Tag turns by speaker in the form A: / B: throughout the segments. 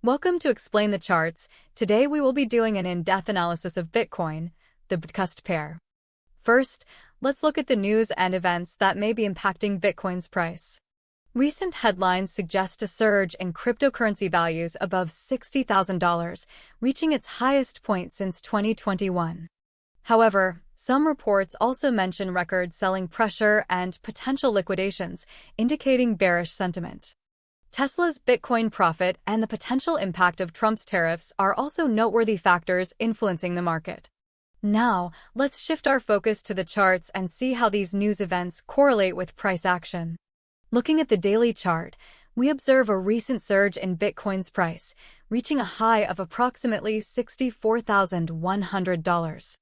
A: Welcome to Explain the Charts. Today we will be doing an in-depth analysis of Bitcoin, the BTCUSD pair. First, let's look at the news and events that may be impacting Bitcoin's price. Recent headlines suggest a surge in cryptocurrency values above $60,000, reaching its highest point since 2021. However, some reports also mention record selling pressure and potential liquidations, indicating bearish sentiment. Tesla's Bitcoin profit and the potential impact of Trump's tariffs are also noteworthy factors influencing the market. Now, let's shift our focus to the charts and see how these news events correlate with price action. Looking at the daily chart, we observe a recent surge in Bitcoin's price, reaching a high of approximately $64,100.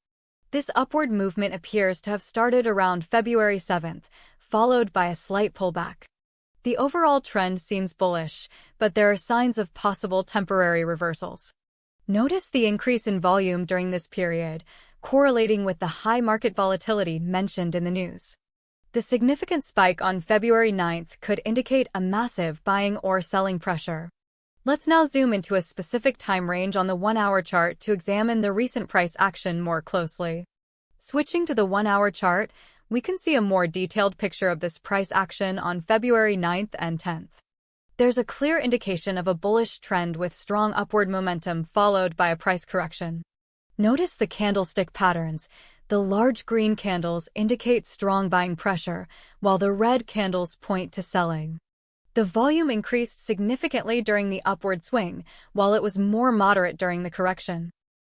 A: This upward movement appears to have started around February 7th, followed by a slight pullback. The overall trend seems bullish, but there are signs of possible temporary reversals. Notice the increase in volume during this period, correlating with the high market volatility mentioned in the news. The significant spike on February 9th could indicate a massive buying or selling pressure. Let's now zoom into a specific time range on the 1-hour chart to examine the recent price action more closely. Switching to the 1-hour chart, we can see a more detailed picture of this price action on February 9th and 10th. There's a clear indication of a bullish trend with strong upward momentum followed by a price correction. Notice the candlestick patterns. The large green candles indicate strong buying pressure, while the red candles point to selling. The volume increased significantly during the upward swing, while it was more moderate during the correction.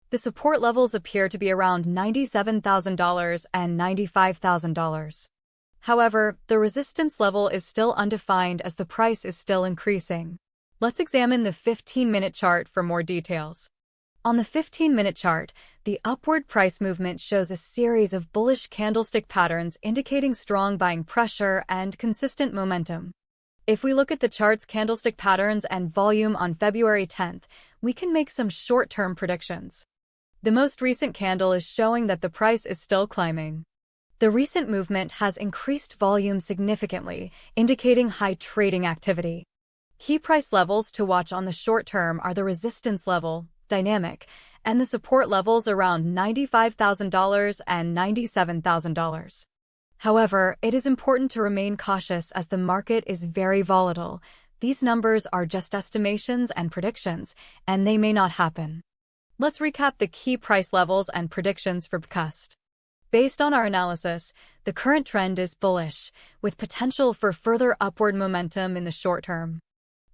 A: The support levels appear to be around $97,000 and $95,000. However, the resistance level is still undefined as the price is still increasing. Let's examine the 15-minute chart for more details. On the 15-minute chart, the upward price movement shows a series of bullish candlestick patterns indicating strong buying pressure and consistent momentum. If we look at the chart's candlestick patterns and volume on February 10th, we can make some short-term predictions. The most recent candle is showing that the price is still climbing. The recent movement has increased volume significantly, indicating high trading activity. Key price levels to watch on the short term are the resistance level, dynamic, and the support levels around $95,000 and $97,000. However, it is important to remain cautious as the market is very volatile. These numbers are just estimations and predictions, and they may not happen. Let's recap the key price levels and predictions for BTCUSD. Based on our analysis, the current trend is bullish, with potential for further upward momentum in the short term.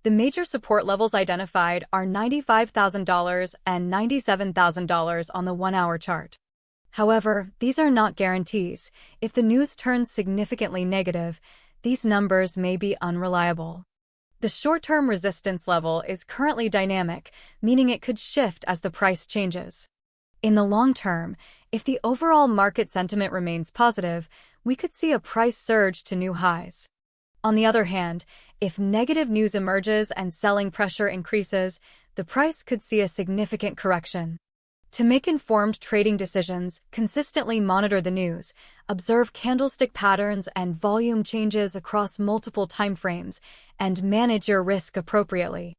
A: The major support levels identified are $95,000 and $97,000 on the 1-hour chart. However, these are not guarantees. If the news turns significantly negative, these numbers may be unreliable. The short-term resistance level is currently dynamic, meaning it could shift as the price changes. In the long term, if the overall market sentiment remains positive, we could see a price surge to new highs. On the other hand, if negative news emerges and selling pressure increases, the price could see a significant correction. To make informed trading decisions, consistently monitor the news, observe candlestick patterns and volume changes across multiple timeframes, and manage your risk appropriately.